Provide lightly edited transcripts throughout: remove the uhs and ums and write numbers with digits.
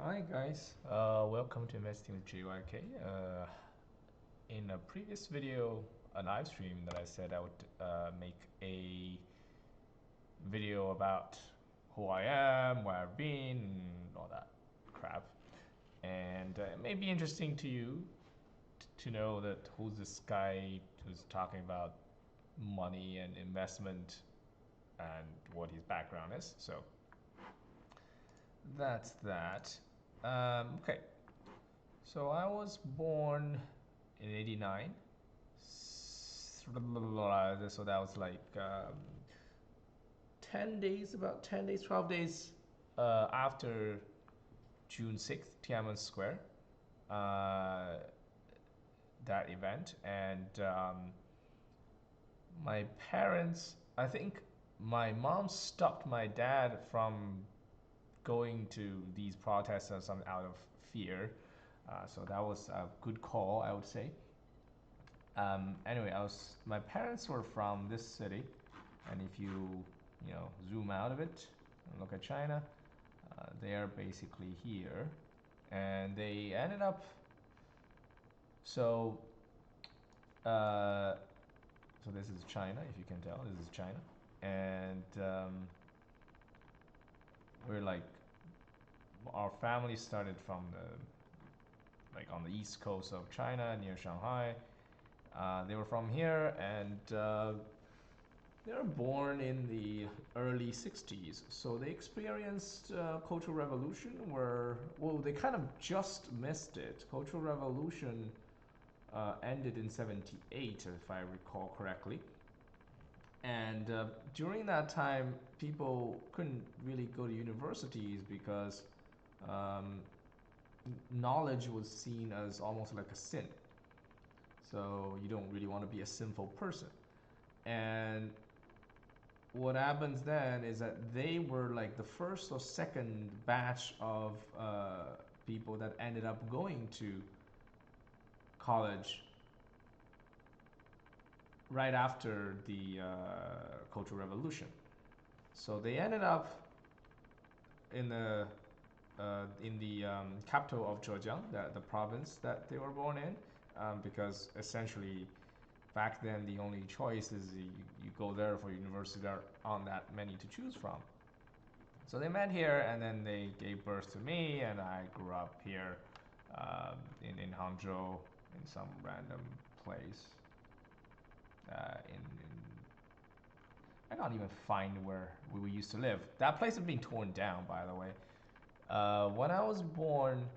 Hi guys, welcome to Investing with JYK. In a previous video, a live stream that I said I would make a video about who I am, where I've been, and all that crap. And it may be interesting to you to know that who's this guy who's talking about money and investment and what his background is. So that's that. Okay, so I was born in '89. So that was like 10 days, about 10 days, 12 days after June 6th, Tiananmen Square, uh, that event. And my parents, I think my mom stopped my dad from going to these protests or something out of fear. So that was a good call, I would say. Anyway, my parents were from this city, and if you zoom out of it and look at China, they are basically here, and they ended up. So, uh, so this is China, if you can tell. This is China, and we're like our family started from the like on the east coast of China near Shanghai. They were from here, and they were born in the early 60s, so they experienced Cultural Revolution where, well, they kind of just missed it. Cultural Revolution ended in 78, if I recall correctly. And during that time, people couldn't really go to universities because um, knowledge was seen as almost like a sin. So you don't really want to be a sinful person. And what happens then is that they were like the first or second batch of people that ended up going to college right after the Cultural Revolution. So they ended up in the capital of Zhejiang, the province that they were born in, because essentially back then the only choice is you go there for university. There aren't that many to choose from. So they met here, and then they gave birth to me, and I grew up here in Hangzhou in some random place. I can't even find where we used to live. That place has been torn down, by the way. When I was born,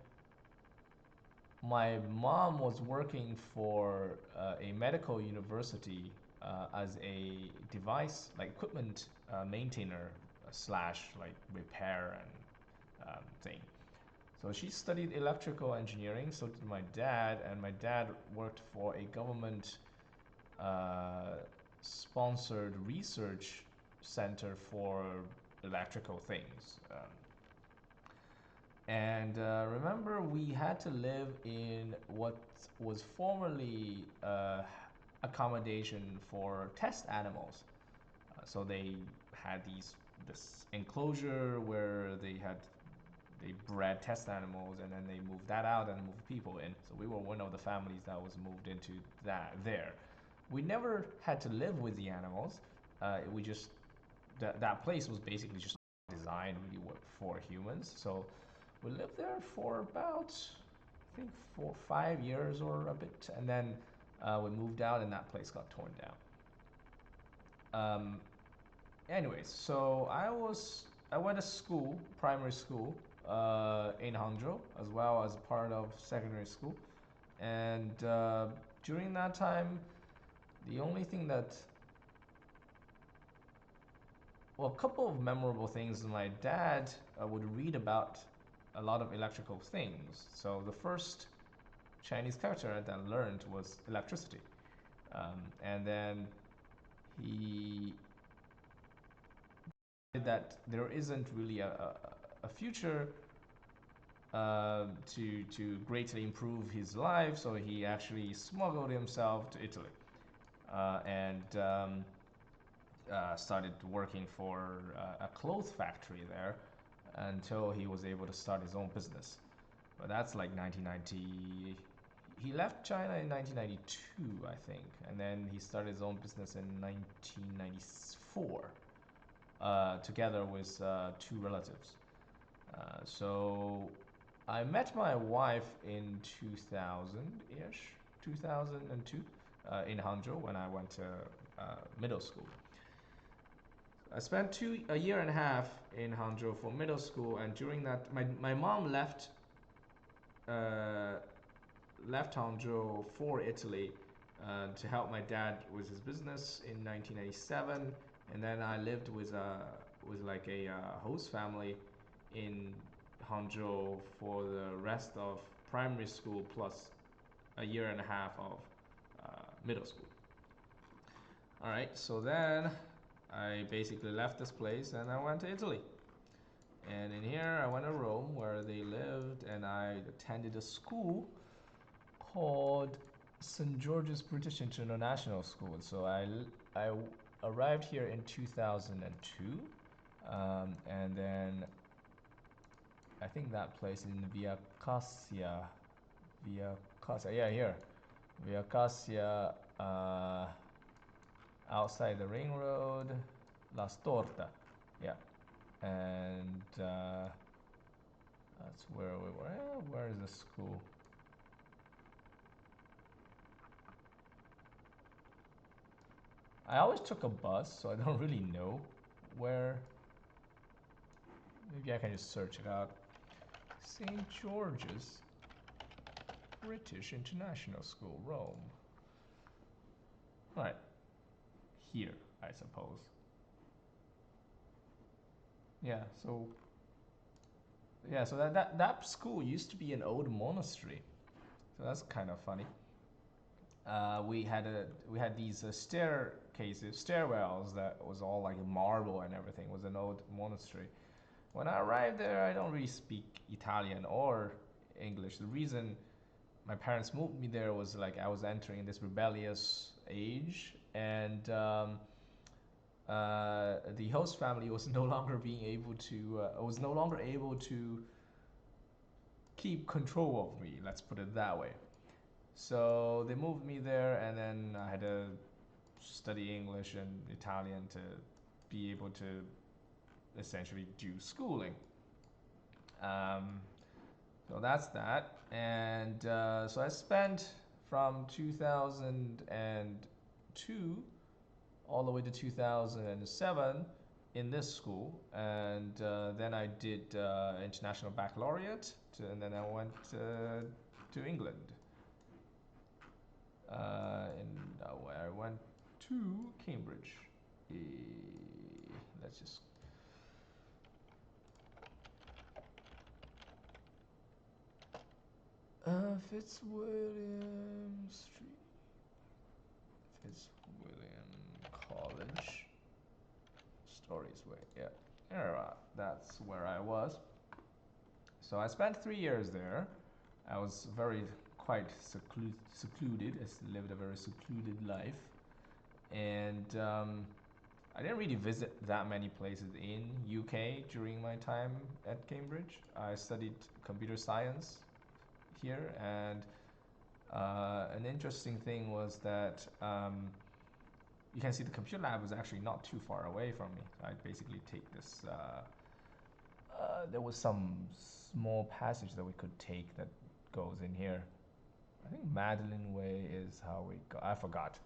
my mom was working for a medical university as a device, like equipment maintainer slash like repair and thing. So she studied electrical engineering. So did my dad, and my dad worked for a government uh, sponsored research center for electrical things. And remember, we had to live in what was formerly accommodation for test animals. So they had this enclosure where they bred test animals, and then they moved that out and moved people in. So we were one of the families that was moved into that there. We never had to live with the animals. We just that place was basically just designed really for humans. So we lived there for about, I think, 4 5 years or a bit, and then we moved out, and that place got torn down. Um, Anyways, so I went to school, primary school, in Hangzhou, as well as part of secondary school, and during that time, the only thing that, well, a couple of memorable things. My dad would read about a lot of electrical things. So the first Chinese character that I learned was electricity, and then he said that there isn't really a future to greatly improve his life, so he actually smuggled himself to Italy and started working for a cloth factory there. until he was able to start his own business. But that's like 1990. He left China in 1992, I think, and then he started his own business in 1994, together with two relatives. So I met my wife in 2000-ish, 2002, in Hangzhou when I went to middle school. I spent a year and a half in Hangzhou for middle school, and during that, my mom left Hangzhou for Italy to help my dad with his business in 1987, and then I lived with like a host family in Hangzhou for the rest of primary school plus a year and a half of middle school. All right, so then I basically left this place and I went to Italy. And in here, I went to Rome where they lived, and I attended a school called St. George's British International School. So I arrived here in 2002, and then I think that place in Via Cassia, yeah, here, Via Cassia, outside the ring road, La Storta, yeah, and that's where we were. Where is the school? I always took a bus, so I don't really know where. Maybe I can just search it out. St. George's British International School, Rome. All right, here, I suppose. Yeah, so that school used to be an old monastery, so that's kind of funny. We had these stairwells that was all like marble and everything. It was an old monastery. When I arrived there, I don't really speak Italian or English. The reason my parents moved me there was like I was entering this rebellious age, and the host family was no longer able to keep control of me. Let's put it that way. So they moved me there, and then I had to study English and Italian to be able to essentially do schooling. So that's that. And so I spent from 2002 all the way to 2007 in this school, and then I did international baccalaureate, and then I went to England. I went to Cambridge. Let's just. Fitzwilliam Street. Fitzwilliam College. Stories Way. Yeah. That's where I was. So I spent 3 years there. I was quite secluded. I lived a very secluded life, and I didn't really visit that many places in UK during my time at Cambridge. I studied computer science here, and an interesting thing was that you can see the computer lab was actually not too far away from me. So I'd basically take this. There was some small passage that we could take that goes in here. I think Madeline Way is how we go. I forgot.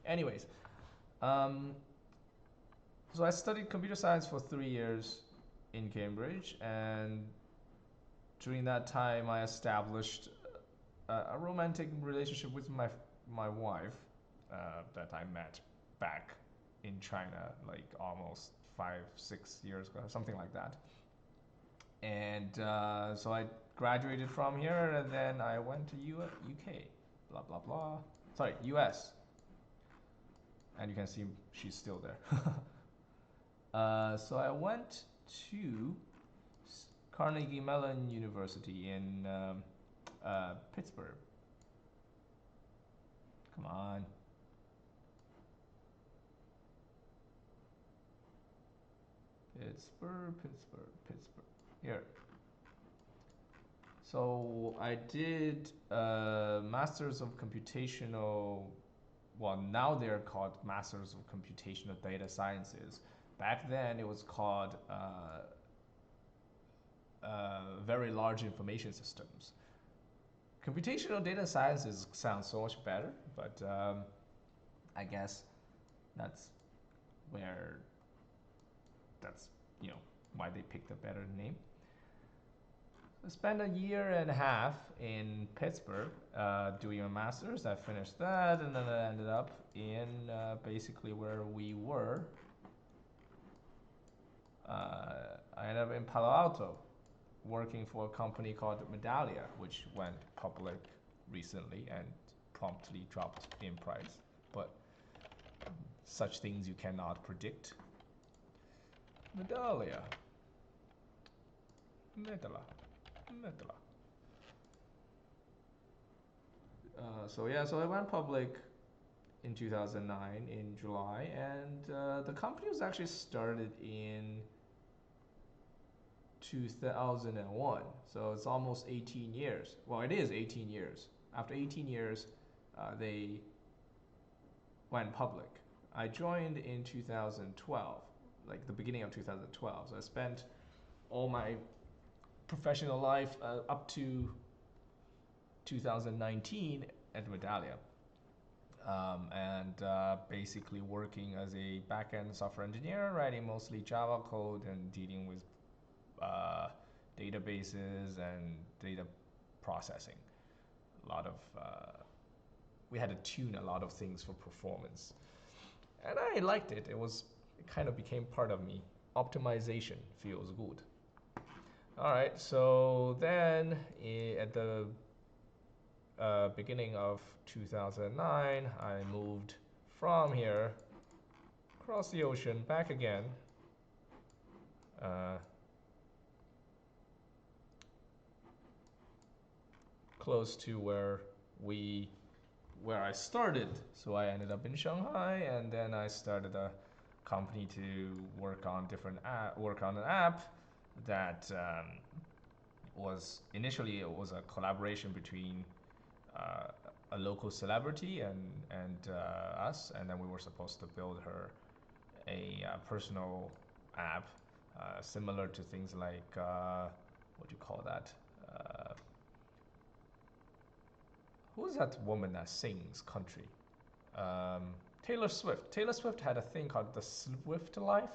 Anyways, so I studied computer science for 3 years in Cambridge, and during that time I established a romantic relationship with my wife that I met back in China, like almost 5-6 years ago, something like that. And so I graduated from here, and then I went to UK, blah blah blah. Sorry, US. And you can see she's still there. So I went to Carnegie Mellon University in Pittsburgh. Come on. Pittsburgh. here. So I did Masters of Computational, well, now they're called Masters of Computational Data Sciences. Back then it was called Very Large Information Systems. Computational Data Sciences sounds so much better, but I guess that's where, that's, you know, why they picked a better name. I spent a year and a half in Pittsburgh doing a master's. I finished that, and then I ended up in basically where we were. I ended up in Palo Alto, working for a company called Medallia, which went public recently and promptly dropped in price. But such things you cannot predict. Medallia. So yeah, so I went public in 2009 in July, and the company was actually started in 2001. So it's almost 18 years. Well, it is 18 years. After 18 years, they went public. I joined in 2012, like the beginning of 2012. So I spent all my professional life up to 2019 at Medallia. Basically working as a back-end software engineer, writing mostly Java code and dealing with databases and data processing. A lot of we had to tune a lot of things for performance, and I liked it. It kind of became part of me. Optimization feels good. All right, so then at the beginning of 2009, I moved from here across the ocean back again. Close to where I started. So I ended up in Shanghai, and then I started a company to work on an app that was initially, it was a collaboration between a local celebrity and us, and then we were supposed to build her a personal app similar to things like what do you call that? Who's that woman that sings country? Taylor Swift. Taylor Swift had a thing called the Swift Life,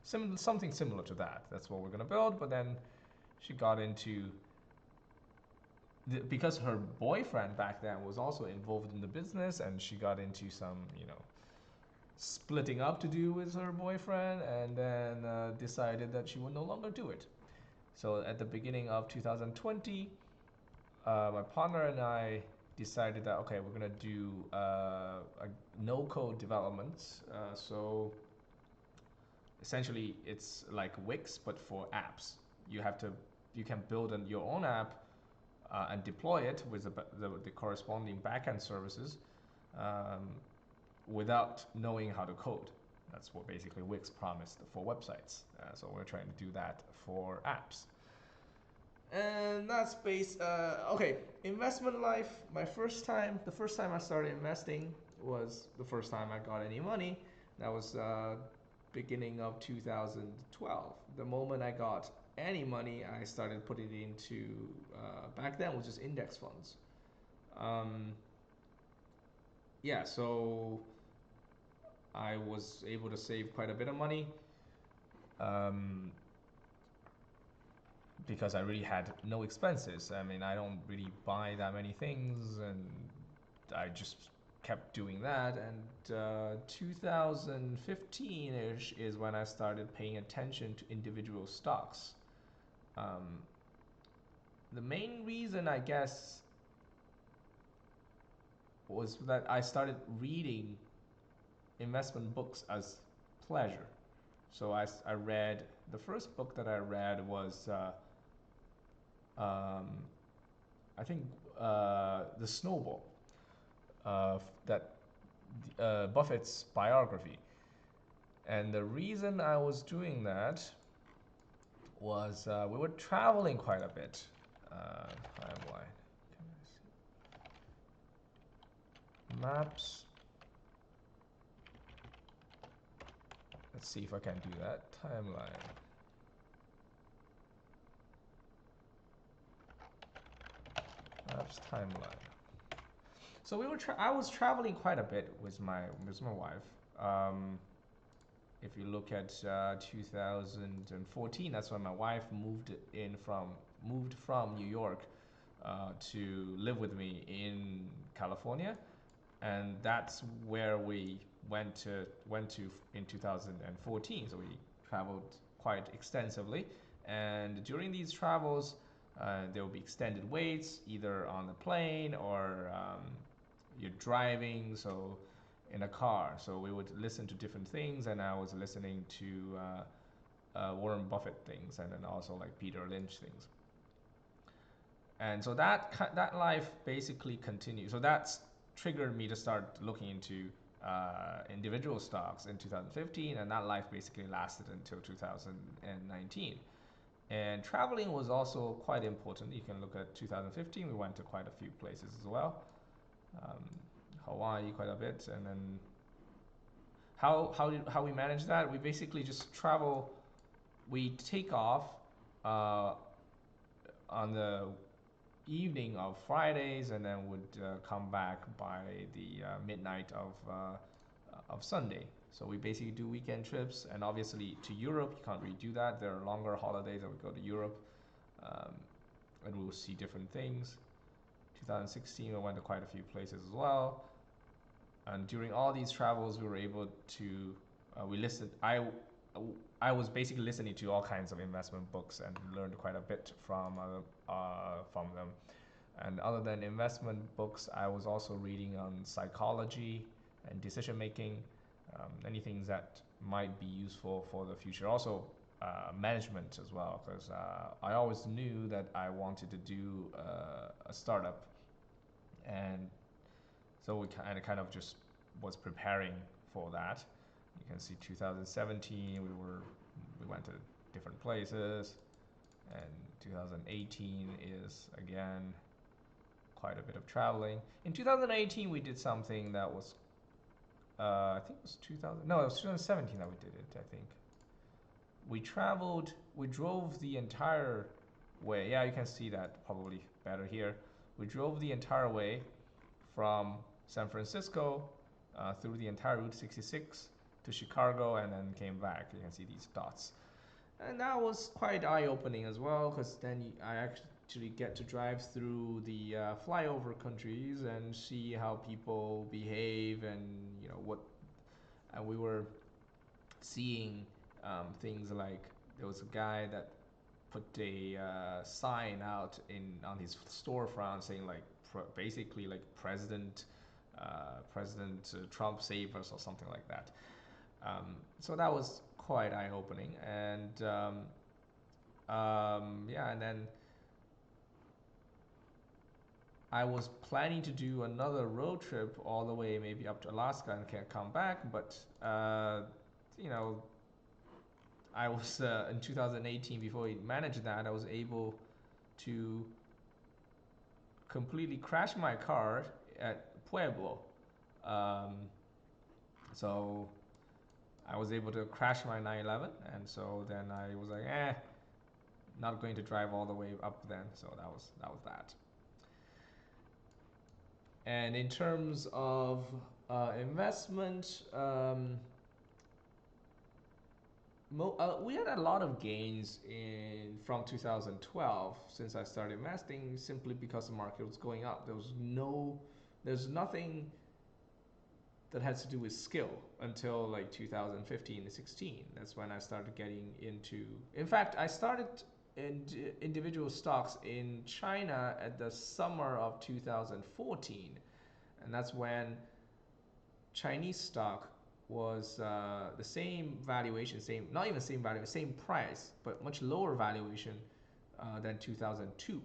something similar to that. That's what we're gonna build. But then she got into because her boyfriend back then was also involved in the business, and she got into some, splitting up to do with her boyfriend, and then decided that she would no longer do it. So at the beginning of 2020, my partner and I decided that, okay, we're gonna do a no-code development. So essentially, it's like Wix, but for apps. You can build your own app and deploy it with the corresponding backend services without knowing how to code. That's what basically Wix promised for websites. So we're trying to do that for apps. And that's based, okay, investment life. The first time I started investing was the first time I got any money. That was beginning of 2012. The moment I got any money, I started putting it into, back then it was just index funds. Yeah, so I was able to save quite a bit of money. Because I really had no expenses. I mean, I don't really buy that many things, and I just kept doing that. And 2015-ish is when I started paying attention to individual stocks. The main reason, I guess, was that I started reading investment books as pleasure. So I read, the first book that I read was I think the Snowball, that Buffett's biography. And the reason I was doing that was we were traveling quite a bit. Timeline. Can I see? Maps. Let's see if I can do that. Timeline. Maps timeline. So I was traveling quite a bit with my wife. Um, if you look at 2014, that's when my wife moved from New York to live with me in California, and that's where we went to in 2014. So we traveled quite extensively, and during these travels, there will be extended waits either on the plane or you're driving. So in a car, so we would listen to different things, and I was listening to Warren Buffett things, and then also like Peter Lynch things. And so that life basically continued. So that's triggered me to start looking into individual stocks in 2015, and that life basically lasted until 2019. And traveling was also quite important. You can look at 2015. We went to quite a few places as well. Um, Hawaii quite a bit, and then how we manage that? We basically just travel. We take off uh, on the evening of Fridays, and then would come back by the midnight of Sunday. So we basically do weekend trips, and obviously to Europe you can't really do that. There are longer holidays that we go to Europe, um, and we'll see different things. 2016 we went to quite a few places as well, and during all these travels we were able to we listened. I was basically listening to all kinds of investment books and learned quite a bit from them. And other than investment books, I was also reading on psychology and decision making, any things that might be useful for the future. Also, management as well, because I always knew that I wanted to do a startup, and so we kind of just was preparing for that. You can see 2017 we went to different places, and 2018 is again quite a bit of traveling. In 2018 we did something that was I think it was 2000, no, it was 2017 that we did it. I think we drove the entire way. Yeah, you can see that probably better here. We drove the entire way from San Francisco through the entire Route 66 to Chicago, and then came back. You can see these dots. And that was quite eye-opening as well, because then I actually get to drive through the flyover countries and see how people behave, and what. And we were seeing things like there was a guy that put a sign out on his storefront saying like basically like President Trump save us or something like that. So that was quite eye-opening, and yeah, and then I was planning to do another road trip all the way maybe up to Alaska and can't come back, but you know, I was in 2018, before we managed that, I was able to completely crash my car at Pueblo. Um, so I was able to crash my 911, and so then I was like, not going to drive all the way up then. So that was that. And in terms of investment, we had a lot of gains from 2012 since I started investing, simply because the market was going up. There's nothing that has to do with skill until like 2015 and 16. That's when I started getting into. In fact, I started in individual stocks in China at the summer of 2014, and that's when Chinese stock was the same valuation, not even same value, same price, but much lower valuation than 2002.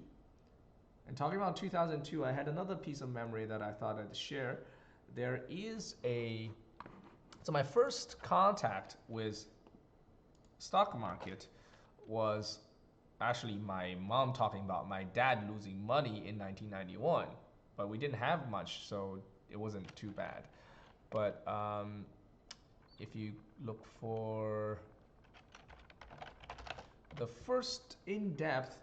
And talking about 2002, I had another piece of memory that I thought I'd share. There is so my first contact with stock market was actually my mom talking about my dad losing money in 1991, but we didn't have much, so it wasn't too bad. But if you look for the first in-depth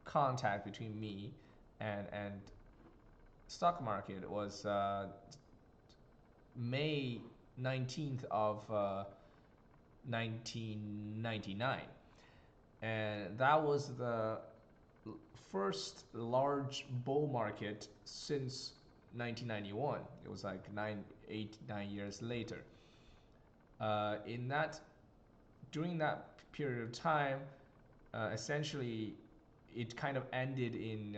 contact between me and stock market was May 19th of 1999, and that was the first large bull market since 1991. It was like 9 years later. In that During that period of time, essentially, it kind of ended in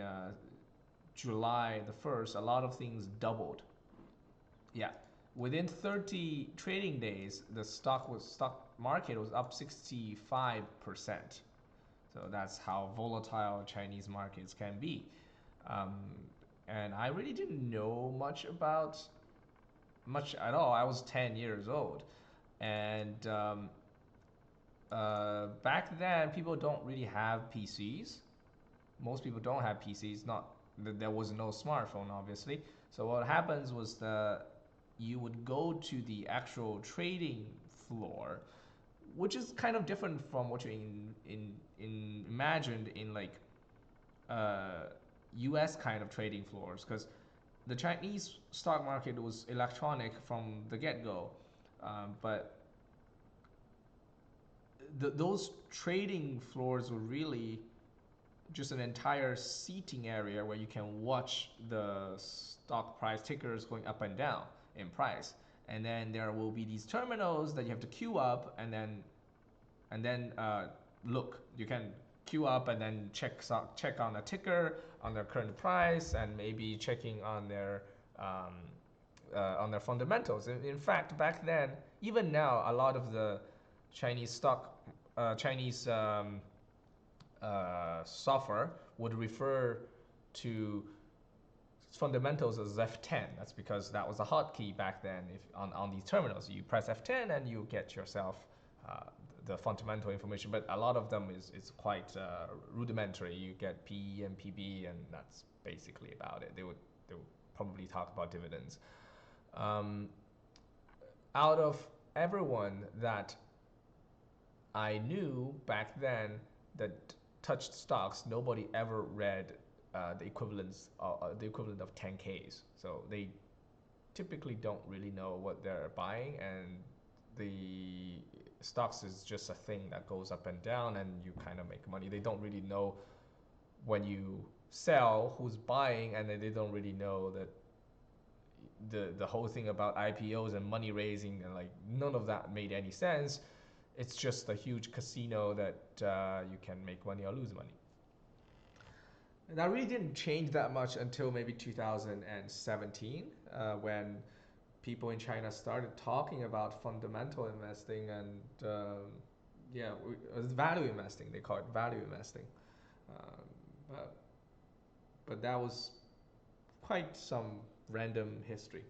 July the 1st. A lot of things doubled. Yeah, within 30 trading days, the stock market was up 65%. So that's how volatile Chinese markets can be. Um, and I really didn't know much at all. I was 10 years old, and back then people don't really have PCs. Most people don't have PCs. Not There was no smartphone, obviously. So what happens was you would go to the actual trading floor, which is kind of different from what you imagined in like U.S. kind of trading floors, because the Chinese stock market was electronic from the get-go, but those trading floors were really just an entire seating area where you can watch the stock price tickers going up and down in price. And then there will be these terminals that you have to queue up, and then look. You can queue up and then check on the ticker, on their current price, and maybe checking on their fundamentals. In fact, back then, even now, a lot of the Chinese software would refer to fundamentals as F10. That's because that was a hotkey back then. If on these terminals, you press F10 and you get yourself the fundamental information. But a lot of them is quite rudimentary. You get PE and PB, and that's basically about it. They would probably talk about dividends. Out of everyone that I knew back then that touched stocks, nobody ever read the equivalent of 10Ks. So they typically don't really know what they're buying, and the stocks is just a thing that goes up and down, and you kind of make money. They don't really know when you sell who's buying, and they don't really know that the whole thing about IPOs and money raising, and like none of that made any sense. It's just a huge casino that you can make money or lose money. And that really didn't change that much until maybe 2017, when people in China started talking about fundamental investing and value investing. They call it value investing. But that was quite some random history.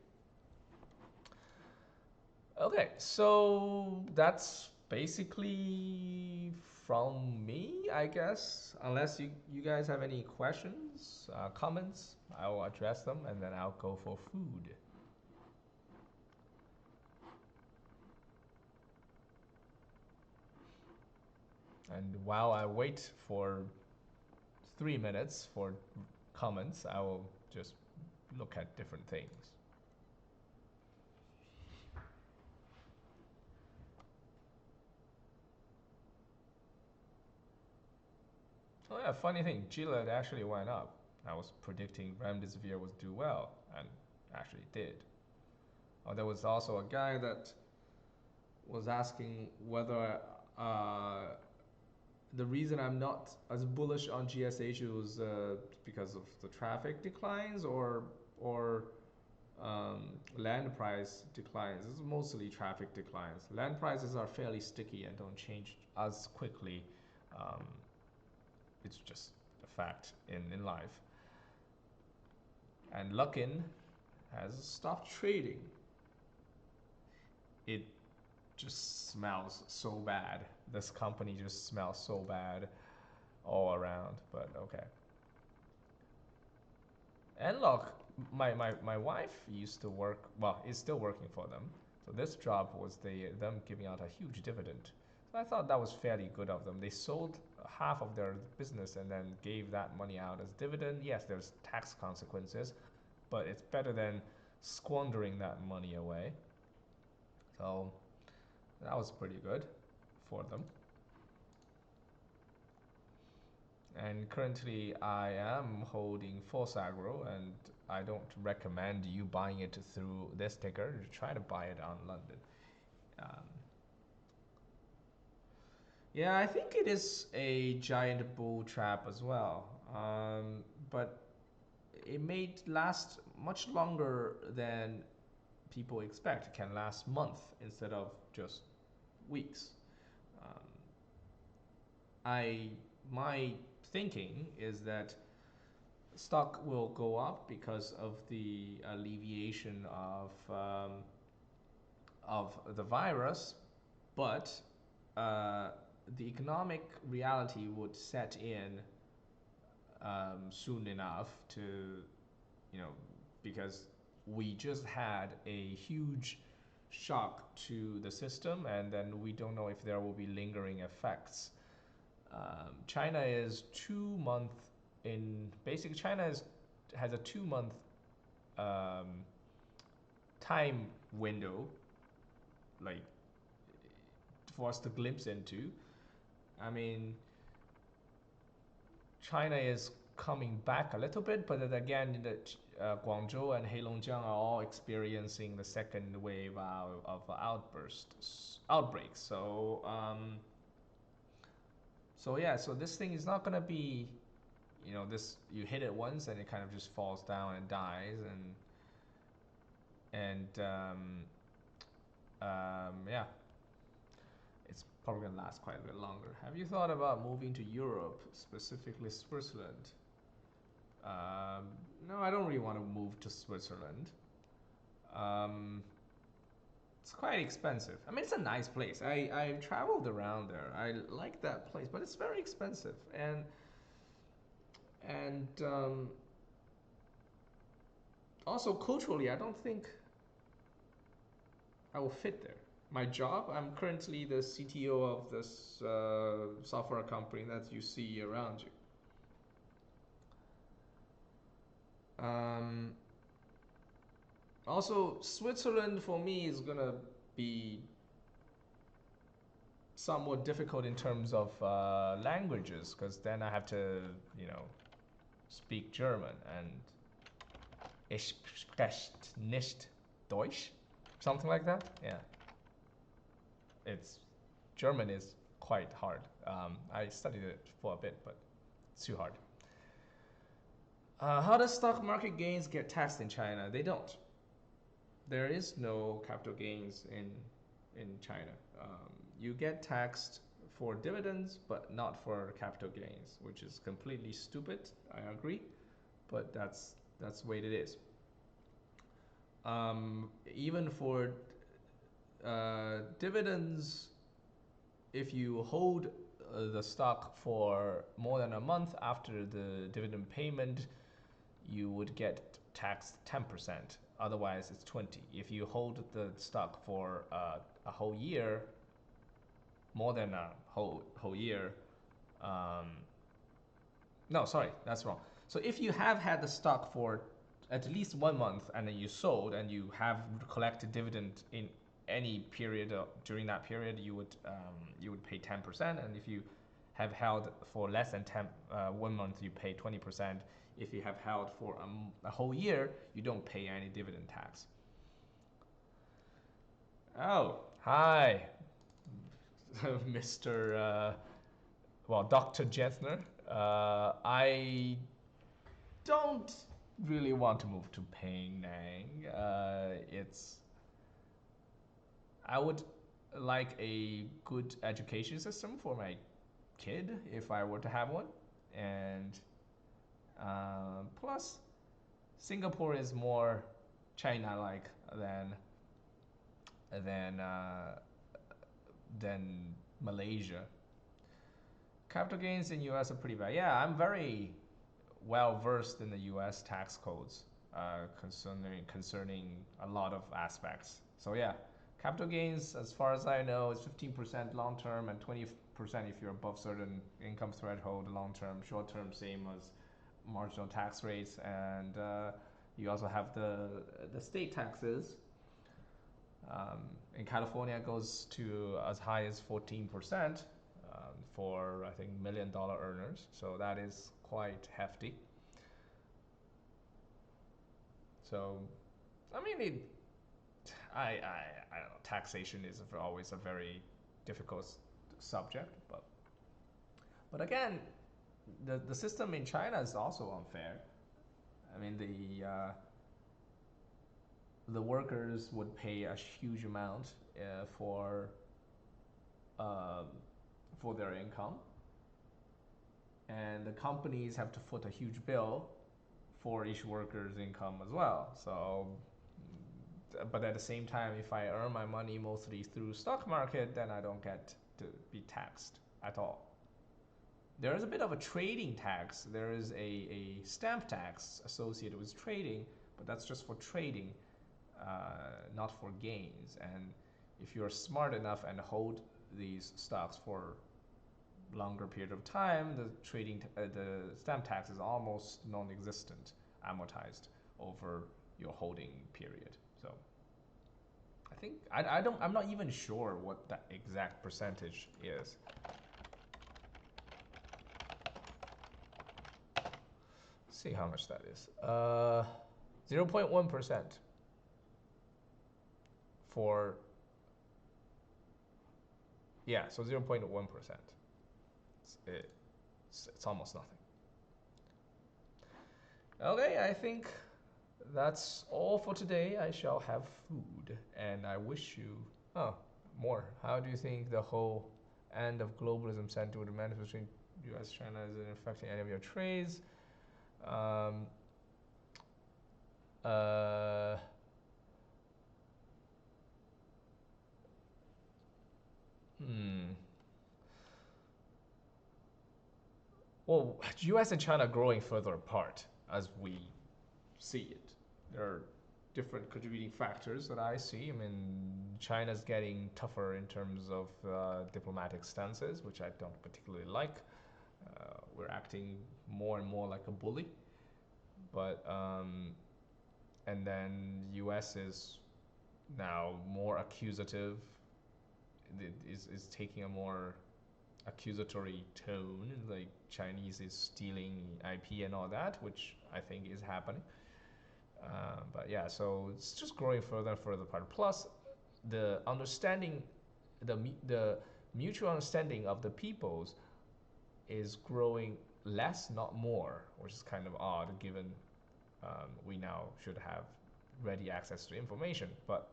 Okay, so that's basically from me, I guess. Unless you guys have any questions, comments, I will address them, and then I'll go for food. And while I wait for 3 minutes for comments, I will just look at different things. Oh yeah, funny thing, Gillette actually went up. I was predicting remdesivir would do well, and actually did. Oh, there was also a guy that was asking whether the reason I'm not as bullish on GSH was because of the traffic declines or land price declines. This is mostly traffic declines. Land prices are fairly sticky and don't change as quickly. It's just a fact in life. And Luckin has stopped trading. It just smells so bad. This company just smells so bad all around. But okay. And look, my wife used to work, well, is still working for them. So this job was them giving out a huge dividend. So I thought that was fairly good of them. They sold half of their business and then gave that money out as dividend. Yes, there's tax consequences, but it's better than squandering that money away. So that was pretty good for them. And currently I am holding Agro, and I don't recommend you buying it through this ticker. Try to buy it on London. Um, yeah, I think it is a giant bull trap as well. But it may last much longer than people expect. It can last months instead of just weeks. Um, I my thinking is that stock will go up because of the alleviation of the virus, but uh, the economic reality would set in soon enough to, you know, because we just had a huge shock to the system, and then we don't know if there will be lingering effects. China is 2 month in basically China has a 2 month um, time window, like for us to glimpse into. I mean, China is coming back a little bit, but then again, Guangzhou and Heilongjiang are all experiencing the second wave of outbreaks. So yeah, so this thing is not gonna be, this you hit it once and it kind of just falls down and dies, and yeah, it's probably gonna last quite a bit longer. Have you thought about moving to Europe, specifically Switzerland? No, I don't really want to move to Switzerland. Um, it's quite expensive. I mean, it's a nice place. I've traveled around there. I like that place, but it's very expensive. And also culturally, I don't think I will fit there. My job, I'm currently the CTO of this software company that you see around you. Also, Switzerland for me is gonna be somewhat difficult in terms of languages, because then I have to, speak German, and ich spreche nicht Deutsch, something like that. Yeah, it's German is quite hard. I studied it for a bit, but it's too hard. How does stock market gains get taxed in China? They don't. There is no capital gains in China. You get taxed for dividends, but not for capital gains, which is completely stupid. I agree, but that's the way it is. Even for dividends, if you hold the stock for more than a month after the dividend payment, you would get taxed 10%. Otherwise, it's 20. If you hold the stock for a whole year, more than a whole year, no, sorry, that's wrong. So if you have had the stock for at least 1 month and then you sold and you have collected dividend in any period during that period, you would pay 10%, and if you have held for less than 1 month, you pay 20%. If you have held for a whole year, you don't pay any dividend tax. Oh, hi, Mr. Dr. Jensner. I don't really want to move to Penang. I would like a good education system for my kid if I were to have one, and plus, Singapore is more China-like than than Malaysia. Capital gains in US are pretty bad. Yeah, I'm very well versed in the US tax codes concerning a lot of aspects. So yeah, capital gains, as far as I know, is 15% long term and 20% if you're above certain income threshold long term. Short term, same as marginal tax rates, and you also have the state taxes. In California, it goes to as high as 14% for I think $1 million earners. So that is quite hefty. So, I mean, I don't know. Taxation is always a very difficult subject, but again, the system in China is also unfair. I mean, the workers would pay a huge amount uh, for their income, and the companies have to foot a huge bill for each worker's income as well. So, but at the same time, if I earn my money mostly through stock market, then I don't get to be taxed at all. There is a bit of a trading tax. There is a stamp tax associated with trading, but that's just for trading, not for gains. And if you're smart enough and hold these stocks for longer period of time, the stamp tax is almost non-existent, amortized over your holding period. So I think I'm not even sure what that exact percentage is. Let's see how much that is. 0.1% for, yeah, so 0.1%. It's almost nothing. Okay, I think that's all for today. I shall have food, and I wish you, oh, more. How do you think the whole end of globalism sent to the manifest between US China is affecting any of your trades? Um, uh, hmm. Well, US and China are growing further apart as we see it. There are different contributing factors that I see. I mean, China's getting tougher in terms of diplomatic stances, which I don't particularly like. We're acting more and more like a bully. But and then U.S. is now more accusative. Is taking a more accusatory tone, like Chinese is stealing IP and all that, which I think is happening. But yeah, so it's just growing further and further apart. Plus, the understanding, the mutual understanding of the peoples is growing less, not more, which is kind of odd given we now should have ready access to information. But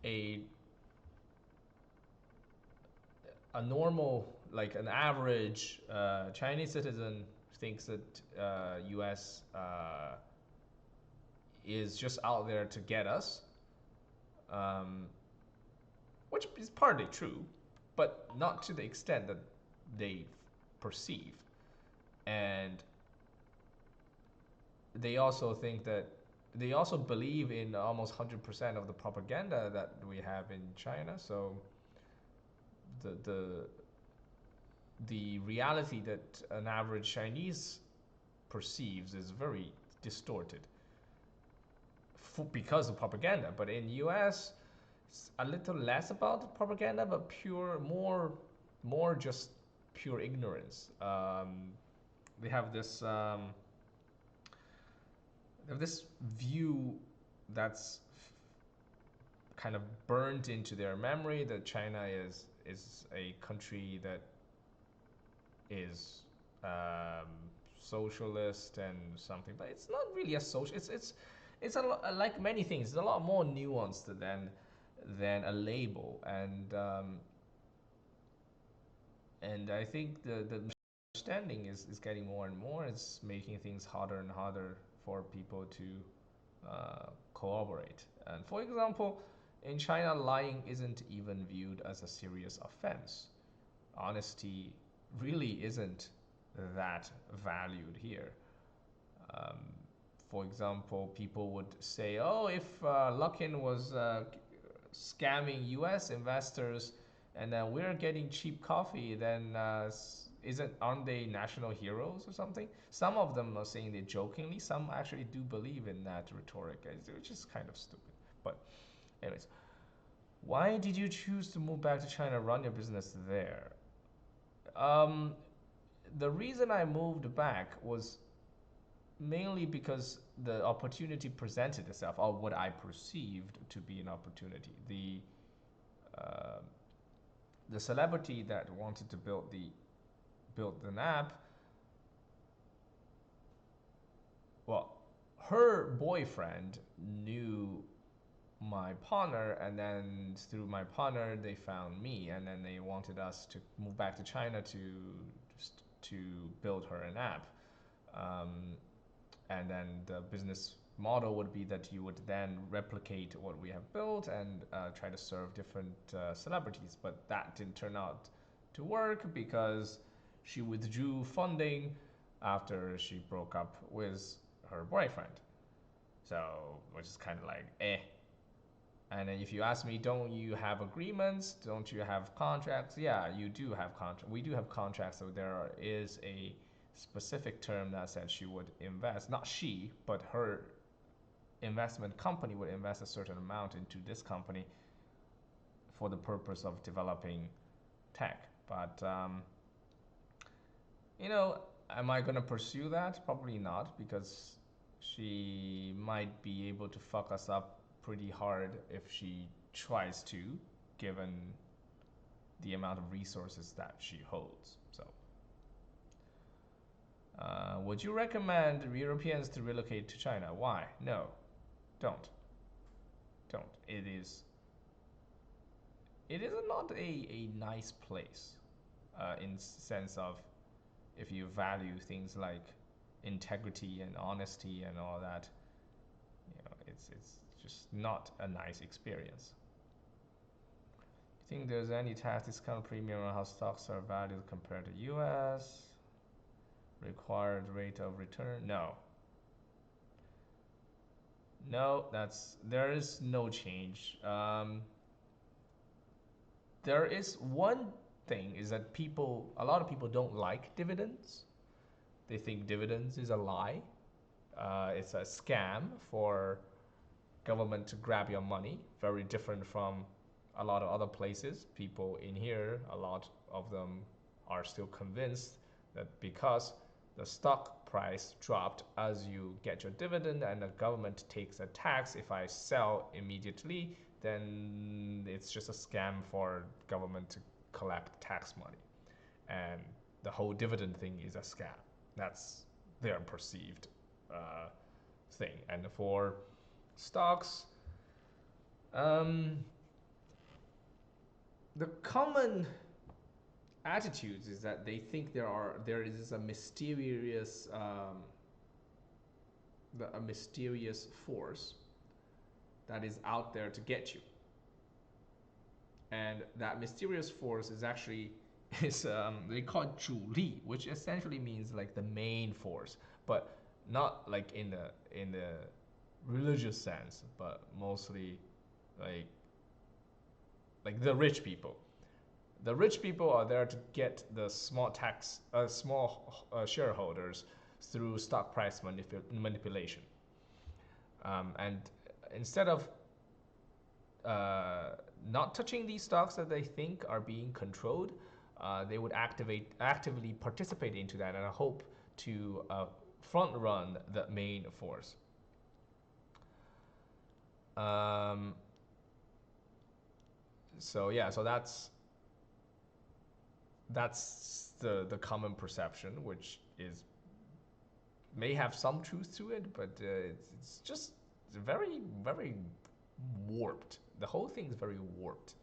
a normal, like an average Chinese citizen thinks that U.S. Is just out there to get us, um, which is partly true, but not to the extent that they perceive. And they also think that they also believe in almost 100% of the propaganda that we have in China. So the the reality that an average Chinese perceives is very distorted because of propaganda. But in US, it's a little less about propaganda, but more just pure ignorance. They have this view that's kind of burnt into their memory that China is a country that is socialist and something, but it's not really a social. It's like many things. It's a lot more nuanced than a label, and I think the understanding is getting more and more. It's making things harder and harder for people to cooperate. And for example, In China, lying isn't even viewed as a serious offense. Honesty really isn't that valued here. Um, for example, people would say, "Oh, if Luckin was scamming U.S. investors, and we're getting cheap coffee, then isn't aren't they national heroes or something?" Some of them are saying it jokingly. Some actually do believe in that rhetoric, which is kind of stupid. But, anyways, why did you choose to move back to China, run your business there? Um, the reason I moved back was mainly because the opportunity presented itself, or what I perceived to be an opportunity. Uh, the celebrity that wanted to build an app, well, her boyfriend knew my partner, and then through my partner they found me, and then they wanted us to move back to China to build her an app. Um, and then the business model would be that you would then replicate what we have built and try to serve different celebrities. But that didn't turn out to work because she withdrew funding after she broke up with her boyfriend. So, which is kind of like, eh. And then if you ask me, don't you have agreements? Don't you have contracts? Yeah, you do have contracts. We do have contracts, so there is a specific term that said she would invest, not she, but her investment company would invest a certain amount into this company for the purpose of developing tech. But, you know, am I going to pursue that? Probably not, because she might be able to fuck us up pretty hard if she tries to, given the amount of resources that she holds. So, would you recommend Europeans to relocate to China? Why? No, don't. Don't. It is not a nice place, in sense of if you value things like integrity and honesty and all that. It's just not a nice experience. Do you think there's any tax discount premium on how stocks are valued compared to U.S.? Required rate of return? No. No, there is no change. There is one thing is that a lot of people don't like dividends. They think dividends is a lie. It's a scam for government to grab your money. Very different from a lot of other places. People in here, a lot of them are still convinced that because the stock price dropped as you get your dividend and the government takes a tax if I sell immediately, then it's just a scam for government to collect tax money. And the whole dividend thing is a scam. That's their perceived thing. And for stocks, the common attitudes is that they think there is a mysterious force that is out there to get you, and that mysterious force is actually they call it 主力, which essentially means like the main force, but not like in the religious sense, but mostly like the rich people. The rich people are there to get the small shareholders through stock price manipulation. And instead of not touching these stocks that they think are being controlled, they would actively participate into that and hope to front run the main force. So yeah, so that's the common perception, which may have some truth to it, but it's just very, very warped. The whole thing is very warped.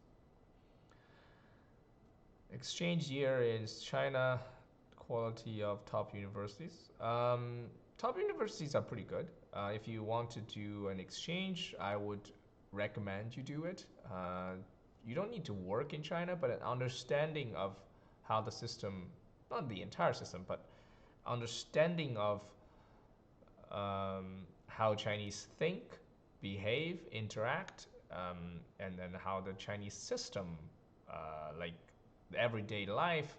Exchange year in China, quality of top universities. Top universities are pretty good. If you want to do an exchange, I would recommend you do it. You don't need to work in China, but an understanding of how the system, not the entire system, but understanding of how Chinese think, behave, interact, and then how the Chinese system, like everyday life,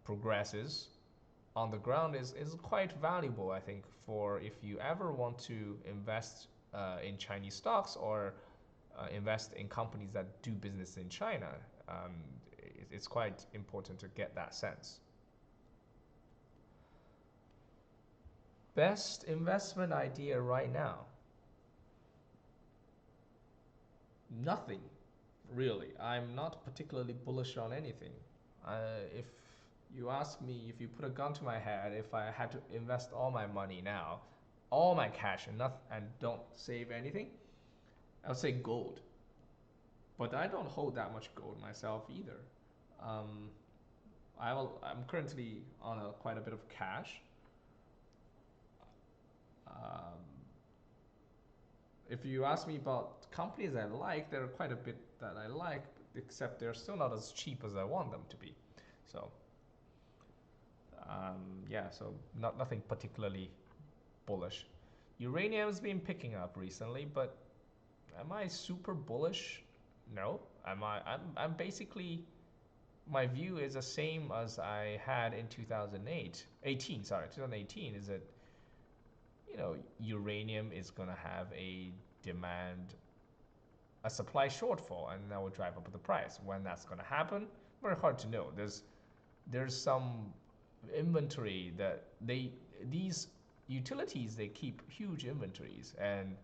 progresses on the ground is quite valuable, I think, for if you ever want to invest in Chinese stocks or invest in companies that do business in China. Um, it's quite important to get that sense. Best investment idea right now? Nothing, really. I'm not particularly bullish on anything. If you ask me, if you put a gun to my head, if I had to invest all my money now, all my cash and don't save anything, I would say gold. But I don't hold that much gold myself either. Um, I'm currently on quite a bit of cash. Um, if you ask me about companies I like, there are quite a bit that I like, except they're still not as cheap as I want them to be. So yeah, so nothing particularly bullish. Uranium's been picking up recently, but am I super bullish? No. I'm basically, my view is the same as I had in 2018, is that, uranium is going to have a supply shortfall, and that will drive up the price. When that's going to happen, very hard to know. There's some inventory that these utilities, they keep huge inventories, and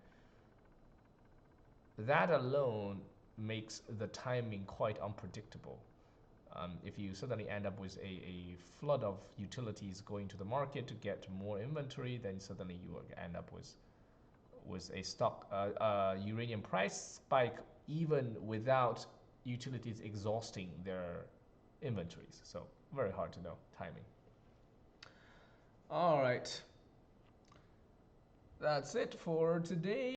that alone makes the timing quite unpredictable. If you suddenly end up with a flood of utilities going to the market to get more inventory, then suddenly you will end up with a uranium price spike, even without utilities exhausting their inventories. So very hard to know timing. All right, that's it for today.